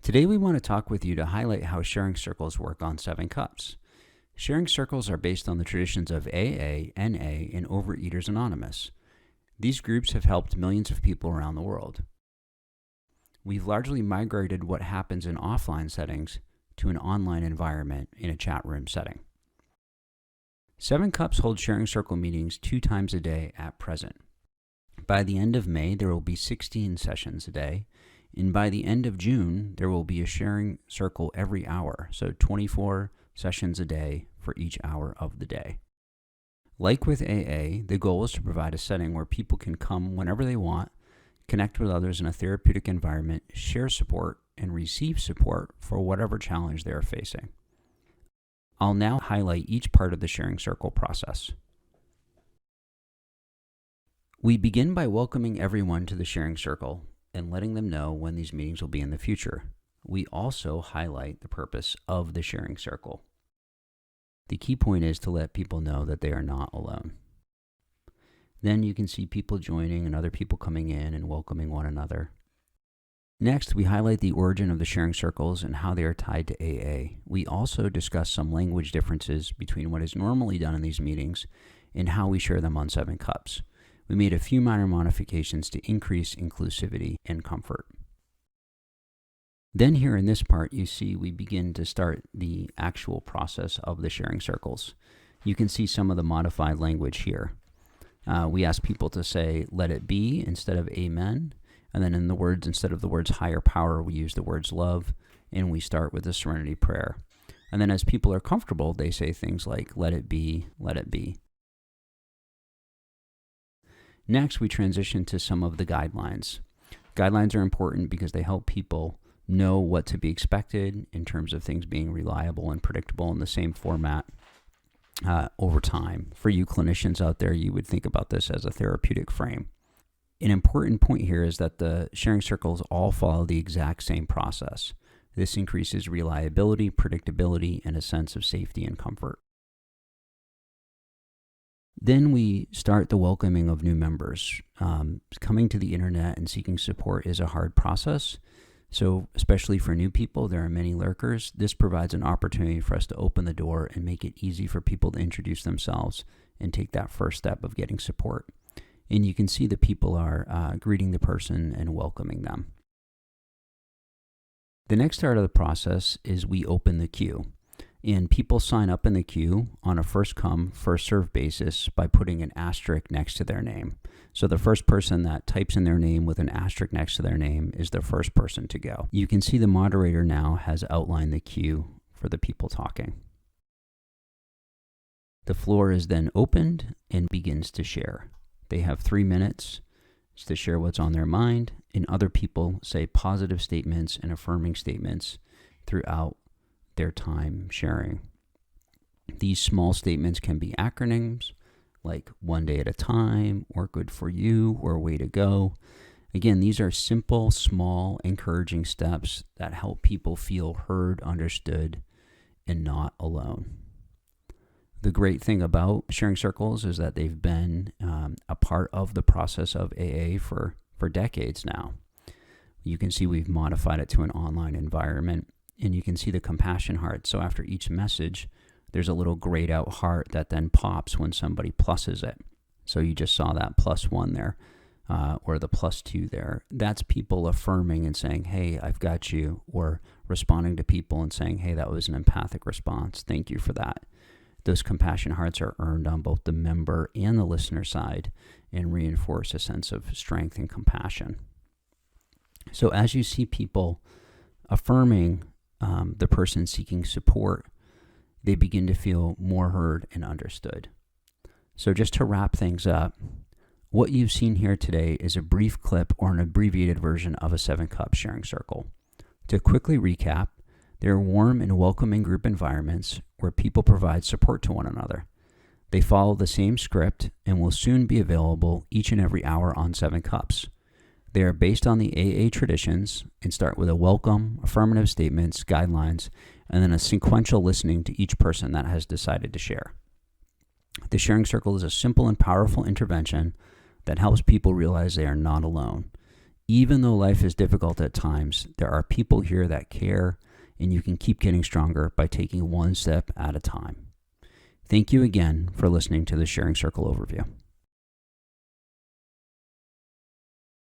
Today we want to talk with you to highlight how sharing circles work on 7 Cups. Sharing circles are based on the traditions of AA, NA, and Overeaters Anonymous. These groups have helped millions of people around the world. We've largely migrated what happens in offline settings to an online environment in a chat room setting. 7 Cups holds sharing circle meetings 2 times a day at present. By the end of May, there will be 16 sessions a day, and by the end of June, there will be a sharing circle every hour, so 24 sessions a day for each hour of the day. Like with AA, the goal is to provide a setting where people can come whenever they want, connect with others in a therapeutic environment, share support, and receive support for whatever challenge they are facing. I'll now highlight each part of the sharing circle process. We begin by welcoming everyone to the sharing circle and letting them know when these meetings will be in the future. We also highlight the purpose of the sharing circle. The key point is to let people know that they are not alone. Then you can see people joining and other people coming in and welcoming one another. Next, we highlight the origin of the sharing circles and how they are tied to AA. We also discuss some language differences between what is normally done in these meetings and how we share them on 7 Cups. We made a few minor modifications to increase inclusivity and comfort. Then here in this part, you see we begin to start the actual process of the sharing circles. You can see some of the modified language here. We ask people to say, "Let it be," instead of "Amen." And then instead of the words higher power, we use the words love, and we start with the serenity prayer. And then as people are comfortable, they say things like, "Let it be, let it be." Next, we transition to some of the guidelines. Guidelines are important because they help people know what to be expected in terms of things being reliable and predictable in the same format over time. For you clinicians out there, you would think about this as a therapeutic frame. An important point here is that the sharing circles all follow the exact same process. This increases reliability, predictability, and a sense of safety and comfort. Then we start the welcoming of new members. Coming to the internet and seeking support is a hard process. So especially for new people, there are many lurkers. This provides an opportunity for us to open the door and make it easy for people to introduce themselves and take that first step of getting support. And you can see the people are greeting the person and welcoming them. The next part of the process is we open the queue. And people sign up in the queue on a first come, first served basis by putting an asterisk next to their name. So the first person that types in their name with an asterisk next to their name is the first person to go. You can see the moderator now has outlined the queue for the people talking. The floor is then opened and begins to share. They have 3 minutes to share what's on their mind, and other people say positive statements and affirming statements throughout their time sharing. These small statements can be acronyms like "one day at a time" or "good for you" or "way to go." Again, these are simple, small, encouraging steps that help people feel heard, understood, and not alone. The great thing about sharing circles is that they've been a part of the process of AA for decades now. You can see we've modified it to an online environment. And you can see the compassion heart. So after each message, there's a little grayed out heart that then pops when somebody pluses it. So you just saw that +1 there, or the +2 there. That's people affirming and saying, "Hey, I've got you," or responding to people and saying, "Hey, that was an empathic response. Thank you for that." Those compassion hearts are earned on both the member and the listener side and reinforce a sense of strength and compassion. So as you see people affirming the person seeking support, they begin to feel more heard and understood. So just to wrap things up, what you've seen here today is a brief clip or an abbreviated version of a 7 Cup sharing circle. To quickly recap, they're warm and welcoming group environments where people provide support to one another. They follow the same script and will soon be available each and every hour on 7 Cups. They are based on the AA traditions and start with a welcome, affirmative statements, guidelines, and then a sequential listening to each person that has decided to share. The sharing circle is a simple and powerful intervention that helps people realize they are not alone. Even though life is difficult at times, there are people here that care, and you can keep getting stronger by taking one step at a time. Thank you again for listening to the Sharing Circle overview.